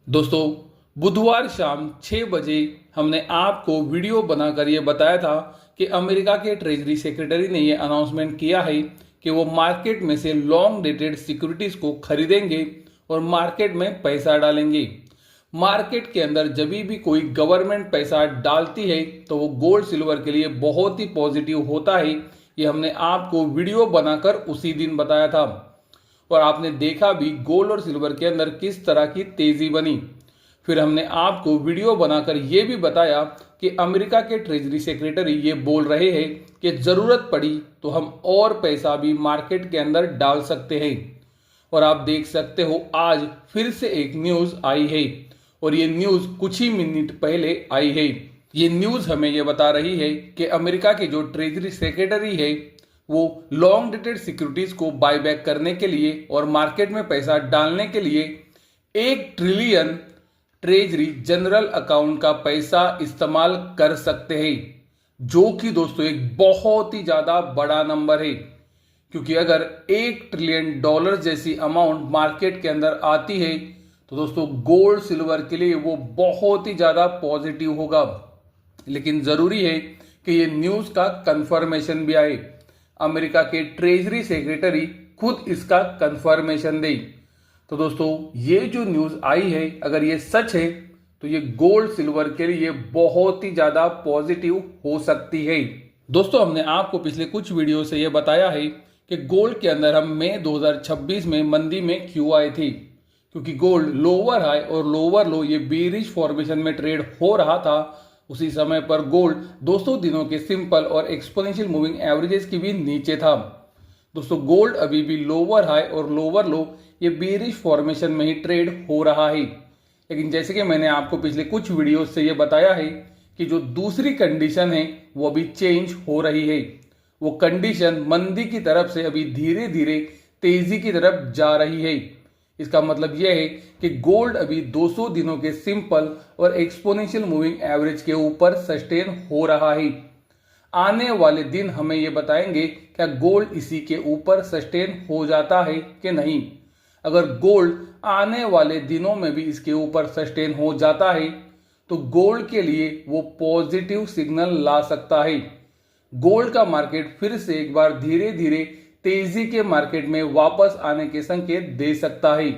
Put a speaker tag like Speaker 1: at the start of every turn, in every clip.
Speaker 1: दोस्तों, बुधवार शाम 6 बजे हमने आपको वीडियो बनाकर ये बताया था कि अमेरिका के ट्रेजरी सेक्रेटरी ने ये अनाउंसमेंट किया है कि वो मार्केट में से लॉन्ग डेटेड सिक्योरिटीज को खरीदेंगे और मार्केट में पैसा डालेंगे। मार्केट के अंदर जब भी कोई गवर्नमेंट पैसा डालती है तो वो गोल्ड सिल्वर के लिए बहुत ही पॉजिटिव होता है। ये हमने आपको वीडियो बनाकर उसी दिन बताया था और आपने देखा भी गोल्ड और सिल्वर के अंदर किस तरह की तेजी बनी। फिर हमने आपको वीडियो बनाकर यह भी बताया कि अमेरिका के ट्रेजरी सेक्रेटरी ये बोल रहे हैं कि जरूरत पड़ी तो हम और पैसा भी मार्केट के अंदर डाल सकते हैं। और आप देख सकते हो आज फिर से एक न्यूज आई है और ये न्यूज कुछ ही मिनट पहले आई है। ये न्यूज हमें ये बता रही है कि अमेरिका के जो ट्रेजरी सेक्रेटरी है वो लॉन्ग डेटेड सिक्योरिटीज को बायबैक करने के लिए और मार्केट में पैसा डालने के लिए 1 ट्रिलियन ट्रेजरी जनरल अकाउंट का पैसा इस्तेमाल कर सकते हैं, जो कि दोस्तों एक बहुत ही ज्यादा बड़ा नंबर है। क्योंकि अगर $1 ट्रिलियन जैसी अमाउंट मार्केट के अंदर आती है तो दोस्तों गोल्ड सिल्वर के लिए वो बहुत ही ज्यादा पॉजिटिव होगा। लेकिन जरूरी है कि ये न्यूज का कंफर्मेशन भी आए, अमेरिका के ट्रेजरी सेक्रेटरी खुद इसका कंफर्मेशन दे। तो दोस्तों ये जो न्यूज आई है अगर ये सच है तो ये गोल्ड सिल्वर के लिए बहुत ही ज्यादा पॉजिटिव हो सकती है। दोस्तों हमने आपको पिछले कुछ वीडियो से ये बताया है कि गोल्ड के अंदर हम मई 2026 में मंदी में क्यों आए थे, क्योंकि गोल्ड लोअर हाई और लोअर लो ये बेरिश फॉर्मेशन में ट्रेड हो रहा था। उसी समय पर गोल्ड 200 दिनों के सिंपल और एक्सपोनेंशियल मूविंग एवरेजेस की भी नीचे था। दोस्तों गोल्ड अभी भी लोअर हाई और लोअर लो ये बेरिश फॉर्मेशन में ही ट्रेड हो रहा है। लेकिन जैसे कि मैंने आपको पिछले कुछ वीडियो से ये बताया है कि जो दूसरी कंडीशन है वो अभी चेंज हो रही है। वो कंडीशन मंदी की तरफ से अभी धीरे धीरे तेजी की तरफ जा रही है। इसका मतलब यह है कि गोल्ड अभी 200 दिनों के सिंपल और एक्सपोनेंशियल मूविंग एवरेज के ऊपर सस्टेन हो रहा है। आने वाले दिन हमें यह बताएंगे क्या गोल्ड इसी के ऊपर सस्टेन हो जाता है कि नहीं। अगर गोल्ड आने वाले दिनों में भी इसके ऊपर सस्टेन हो जाता है तो गोल्ड के लिए वो पॉजिटिव सिग्नल ला सकता है। गोल्ड का मार्केट फिर से एक बार धीरे धीरे तेजी के मार्केट में वापस आने के संकेत दे सकता है।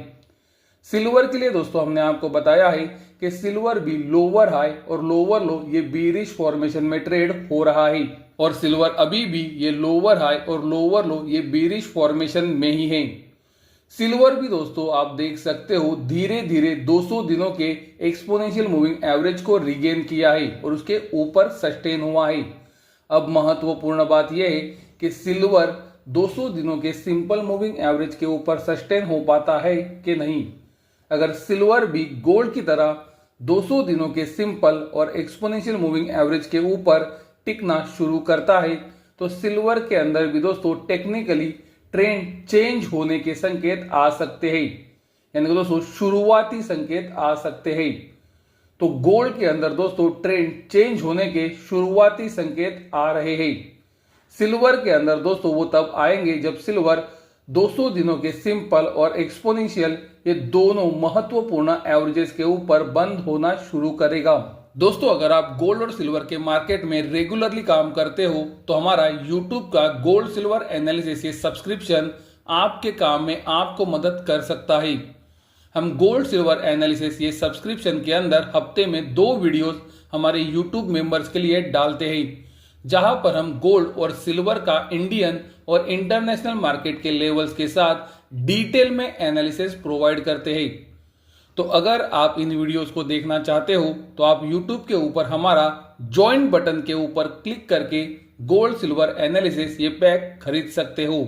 Speaker 1: सिल्वर के लिए दोस्तों हमने आपको बताया है कि सिल्वर भी लोअर हाई और लोअर लो ये बेरिश फॉर्मेशन में ट्रेड हो रहा है और सिल्वर अभी भी ये लोअर हाई और लोअर लो ये बेरिश फॉर्मेशन में ही है। सिल्वर भी दोस्तों आप देख सकते हो धीरे धीरे 200 दिनों के एक्सपोनेंशियल मूविंग एवरेज को रिगेन किया है और उसके ऊपर सस्टेन हुआ है। अब महत्वपूर्ण बात यह है कि सिल्वर 200 दिनों के सिंपल मूविंग एवरेज के ऊपर सस्टेन हो पाता है कि नहीं। अगर सिल्वर भी गोल्ड की तरह 200 दिनों के सिंपल और एक्सपोनेंशियल मूविंग एवरेज के ऊपर टिकना शुरू करता है तो सिल्वर के अंदर भी दोस्तों टेक्निकली ट्रेंड चेंज होने के संकेत आ सकते हैं, यानी कि दोस्तों शुरुआती संकेत आ सकते हैं। तो गोल्ड के अंदर दोस्तों ट्रेंड चेंज होने के शुरुआती संकेत आ रहे हैं। सिल्वर के अंदर दोस्तों वो तब आएंगे जब सिल्वर 200 दिनों के सिंपल और एक्सपोनेंशियल ये दोनों महत्वपूर्ण एवरेजेस के ऊपर बंद होना शुरू करेगा। दोस्तों अगर आप गोल्ड और सिल्वर के मार्केट में रेगुलरली काम करते हो तो हमारा यूट्यूब का गोल्ड सिल्वर एनालिसिस ये सब्सक्रिप्शन आपके काम में आपको मदद कर सकता है। हम गोल्ड सिल्वर एनालिसिस ये सब्सक्रिप्शन के अंदर हफ्ते में 2 वीडियोस हमारे यूट्यूब मेंबर्स के लिए डालते हैं, जहां पर हम गोल्ड और सिल्वर का इंडियन और इंटरनेशनल मार्केट के लेवल्स के साथ डिटेल में एनालिसिस प्रोवाइड करते हैं। तो अगर आप इन वीडियोस को देखना चाहते हो तो आप YouTube के ऊपर हमारा ज्वाइन बटन के ऊपर क्लिक करके गोल्ड सिल्वर एनालिसिस ये पैक खरीद सकते हो।